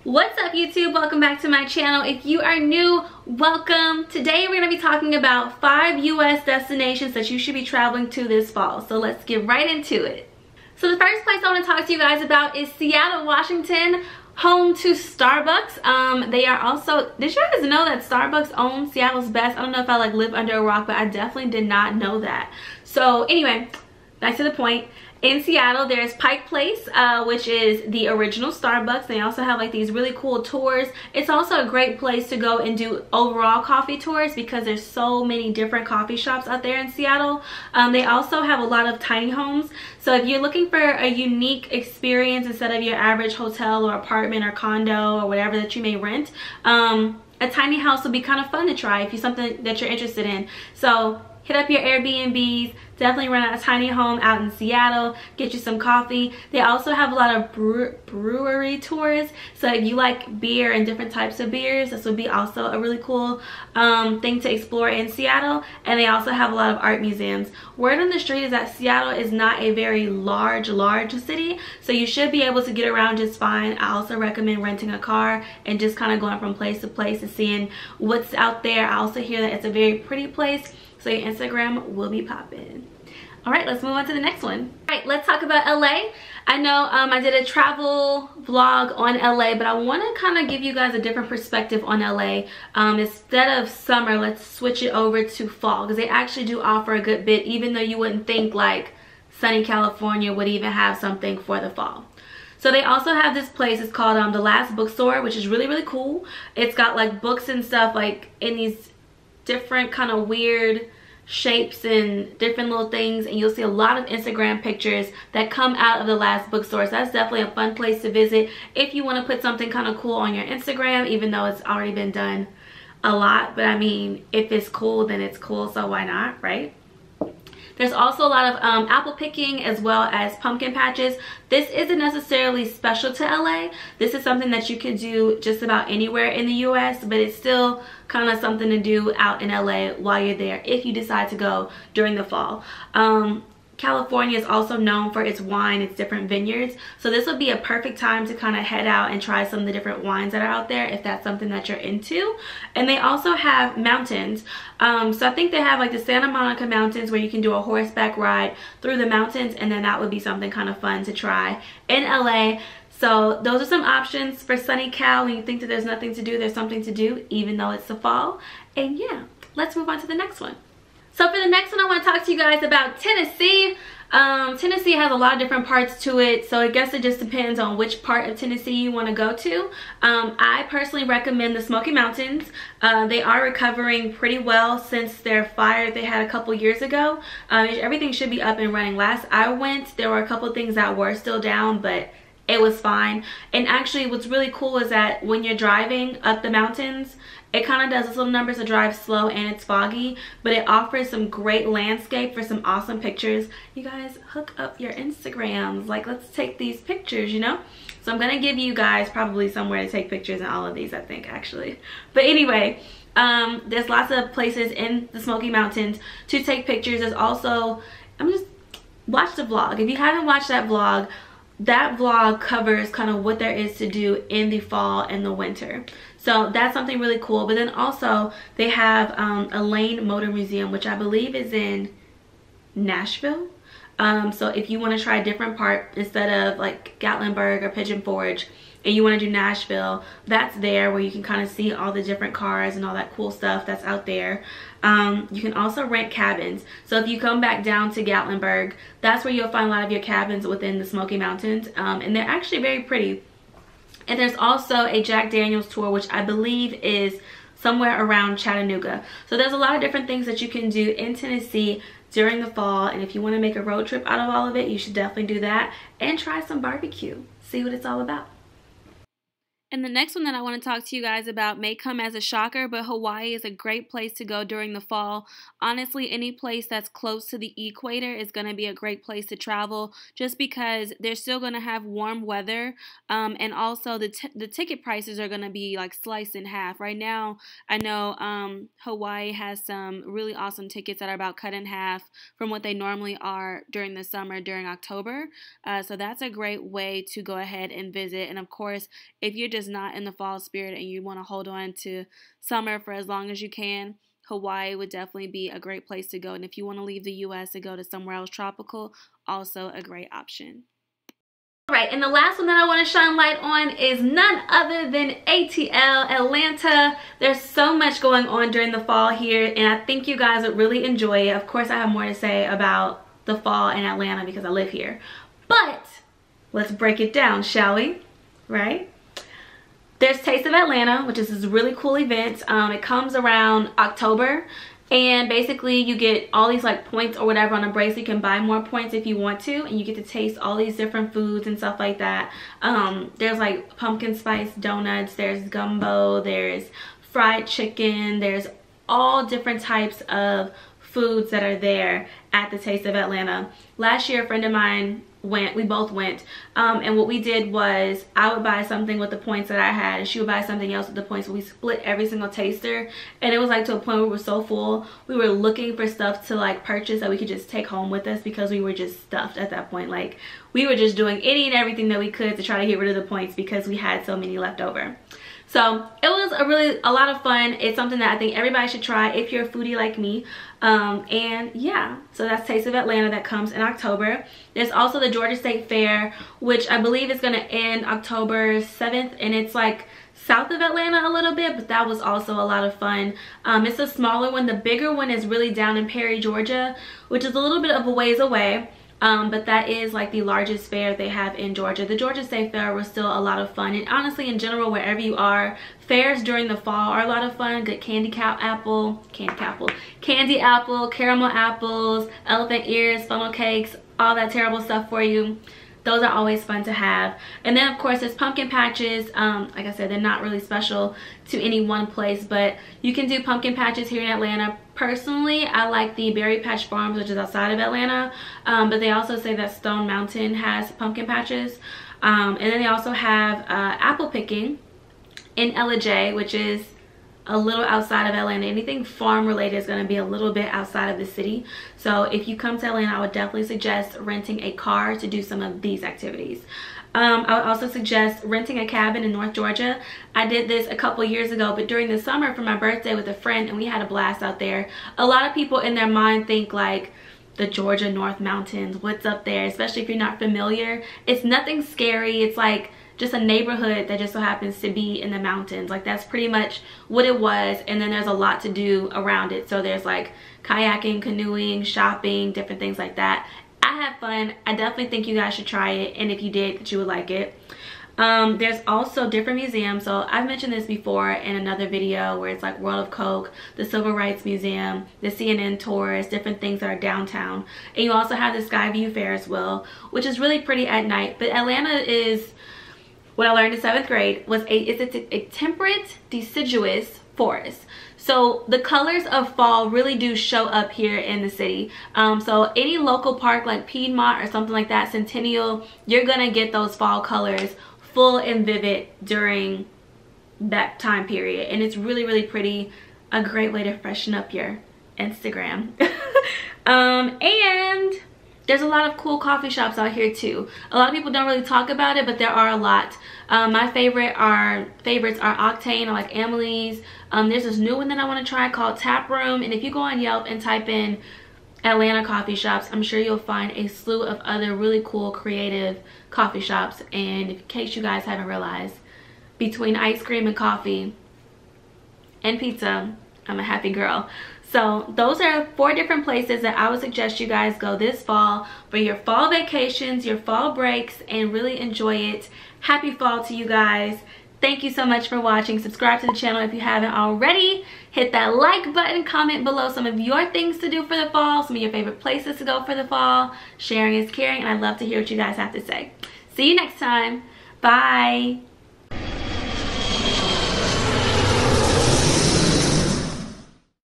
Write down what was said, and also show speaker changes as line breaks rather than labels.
What's up YouTube? Welcome back to my channel. If you are new, welcome. Today we're going to be talking about 5 US destinations that you should be traveling to this fall. So let's get right into it. So the first place I want to talk to you guys about is Seattle, Washington, home to Starbucks. They are also, did you guys know that Starbucks owns Seattle's Best? I don't know if I live under a rock, but I definitely did not know that. So anyway, back to the point. In Seattle, there's Pike Place, which is the original Starbucks. They also have these really cool tours. It's also a great place to go and do overall coffee tours because there's so many different coffee shops out there in Seattle. They also have a lot of tiny homes. So if you're looking for a unique experience instead of your average hotel or apartment or condo or whatever that you may rent, a tiny house will be kind of fun to try if you're something that you're interested in. So hit up your Airbnbs, definitely rent a tiny home out in Seattle, get you some coffee. They also have a lot of brewery tours, so if you like beer and different types of beers, this would be also a really cool thing to explore in Seattle. And they also have a lot of art museums. Word on the street is that Seattle is not a very large city, so you should be able to get around just fine. I also recommend renting a car and just kind of going from place to place and seeing what's out there. I also hear that it's a very pretty place, so your Instagram will be popping. All right, let's move on to the next one. All right, let's talk about LA. I know I did a travel vlog on LA, but I want to kind of give you guys a different perspective on LA. Instead of summer, let's switch it over to fall, because they actually do offer a good bit, even though you wouldn't think like sunny California would even have something for the fall. So they also have this place, it's called The Last Bookstore, which is really cool. It's got books and stuff in these different kind of weird shapes and different little things, and you'll see a lot of Instagram pictures that come out of The Last Bookstore. So that's definitely a fun place to visit if you want to put something kind of cool on your Instagram, even though it's already been done a lot. But I mean, if it's cool, then it's cool, so why not, right? There's also a lot of apple picking as well as pumpkin patches. This isn't necessarily special to LA. This is something that you can do just about anywhere in the US, but it's still kind of something to do out in LA while you're there if you decide to go during the fall. California is also known for its wine, its different vineyards. So this would be a perfect time to kind of head out and try some of the different wines that are out there if that's something that you're into. And they also have mountains. So I think they have the Santa Monica Mountains where you can do a horseback ride through the mountains, and then that would be something kind of fun to try in LA. So those are some options for sunny Cal. When you think that there's nothing to do, there's something to do, even though it's the fall. And yeah, let's move on to the next one. So for the next one, I want to talk to you guys about Tennessee. Tennessee has a lot of different parts to it, so I guess it just depends on which part of Tennessee you want to go to. I personally recommend the Smoky Mountains. They are recovering pretty well since their fire they had a couple years ago. Everything should be up and running. Last I went, there were a couple things that were still down, but it was fine. And actually what's really cool is that when you're driving up the mountains, it kind of does its little numbers to drive slow and it's foggy, but it offers some great landscape for some awesome pictures. You guys, hook up your Instagrams. Let's take these pictures, you know? So I'm gonna give you guys probably somewhere to take pictures in all of these, I think, actually. But anyway, there's lots of places in the Smoky Mountains to take pictures. There's also, watch the vlog. If you haven't watched that vlog covers kind of what there is to do in the fall and the winter. So that's something really cool. But then also they have a Lane Motor Museum, which I believe is in Nashville. So if you want to try a different part instead of Gatlinburg or Pigeon Forge, and you want to do Nashville, that's there where you can kind of see all the different cars and all that cool stuff that's out there. You can also rent cabins. So if you come back down to Gatlinburg, that's where you'll find a lot of your cabins within the Smoky Mountains, and they're actually very pretty. And there's also a Jack Daniel's tour, which I believe is somewhere around Chattanooga. So there's a lot of different things that you can do in Tennessee during the fall, and if you want to make a road trip out of all of it, you should definitely do that and try some barbecue. See what it's all about. And the next one that I want to talk to you guys about may come as a shocker, but Hawaii is a great place to go during the fall. Honestly, any place that's close to the equator is going to be a great place to travel, just because they're still going to have warm weather, and also the ticket prices are going to be sliced in half. Right now, I know Hawaii has some really awesome tickets that are about cut in half from what they normally are during the summer, during October. So that's a great way to go ahead and visit. And of course, if you're just not in the fall spirit and you want to hold on to summer for as long as you can, Hawaii would definitely be a great place to go. And if you want to leave the U.S. and go to somewhere else tropical, also a great option. Alright, and the last one that I want to shine light on is none other than ATL, Atlanta. There's so much going on during the fall here, and I think you guys would really enjoy it. Of course, I have more to say about the fall in Atlanta because I live here. But let's break it down, shall we? Right? There's Taste of Atlanta, which is this really cool event. It comes around October. And basically you get all these like points or whatever on a bracelet. You can buy more points if you want to, and you get to taste all these different foods and stuff like that. There's like pumpkin spice donuts, there's gumbo, there's fried chicken, there's all different types of foods that are there at the Taste of Atlanta. Last year a friend of mine went, we both went, and what we did was I would buy something with the points that I had and she would buy something else with the points. We split every single taster, and it was like to a point where we were so full we were looking for stuff to like purchase that we could just take home with us because we were just stuffed at that point. Like we were just doing any and everything that we could to try to get rid of the points because we had so many left over. So it was a lot of fun. It's something that I think everybody should try if you're a foodie like me. And yeah, so that's Taste of Atlanta that comes in October. There's also the Georgia State Fair, which I believe is going to end October 7th, and it's like south of Atlanta a little bit, but that was also a lot of fun. It's a smaller one. The bigger one is really down in Perry, Georgia, which is a little bit of a ways away. But that is like the largest fair they have in Georgia. The Georgia State Fair was still a lot of fun, and honestly in general wherever you are, fairs during the fall are a lot of fun. Good candy apple, caramel apples, elephant ears, funnel cakes, all that terrible stuff for you. Those are always fun to have. And then of course there's pumpkin patches. Like I said, they're not really special to any one place, but you can do pumpkin patches here in Atlanta. Personally, I like the Berry Patch Farms, which is outside of Atlanta, but they also say that Stone Mountain has pumpkin patches. And then they also have apple picking in LJ, which is a little outside of Atlanta. Anything farm related is going to be a little bit outside of the city. So if you come to Atlanta, I would definitely suggest renting a car to do some of these activities. I would also suggest renting a cabin in North Georgia. I did this a couple years ago, but during the summer for my birthday with a friend, and we had a blast out there. A lot of people in their mind think like the Georgia North Mountains, what's up there, especially if you're not familiar. It's nothing scary. It's like just a neighborhood that just so happens to be in the mountains. Like that's pretty much what it was, and then there's a lot to do around it. So there's like kayaking, canoeing, shopping, different things like that. I had fun. I definitely think you guys should try it, and if you did, that you would like it. There's also different museums. So I've mentioned this before in another video where it's like World of Coke, the Civil Rights Museum, the CNN tours, different things that are downtown. And you also have the Skyview Ferris wheel, which is really pretty at night. But Atlanta is, what I learned in 7th grade, was it's a temperate deciduous forest. So the colors of fall really do show up here in the city. So any local park like Piedmont or something like that, Centennial, you're gonna get those fall colors full and vivid during that time period. And it's really, really pretty. A great way to freshen up your Instagram. And there's a lot of cool coffee shops out here too. A lot of people don't really talk about it, but there are a lot. My favorites are Octane. I like Emily's. There's this new one that I want to try called Tap Room. And if you go on Yelp and type in Atlanta coffee shops, I'm sure you'll find a slew of other really cool, creative coffee shops. And in case you guys haven't realized, between ice cream and coffee and pizza, I'm a happy girl. So those are 4 different places that I would suggest you guys go this fall for your fall vacations, your fall breaks, and really enjoy it. Happy fall to you guys. Thank you so much for watching. Subscribe to the channel if you haven't already. Hit that like button, comment below some of your things to do for the fall, some of your favorite places to go for the fall. Sharing is caring, and I'd love to hear what you guys have to say. See you next time. Bye.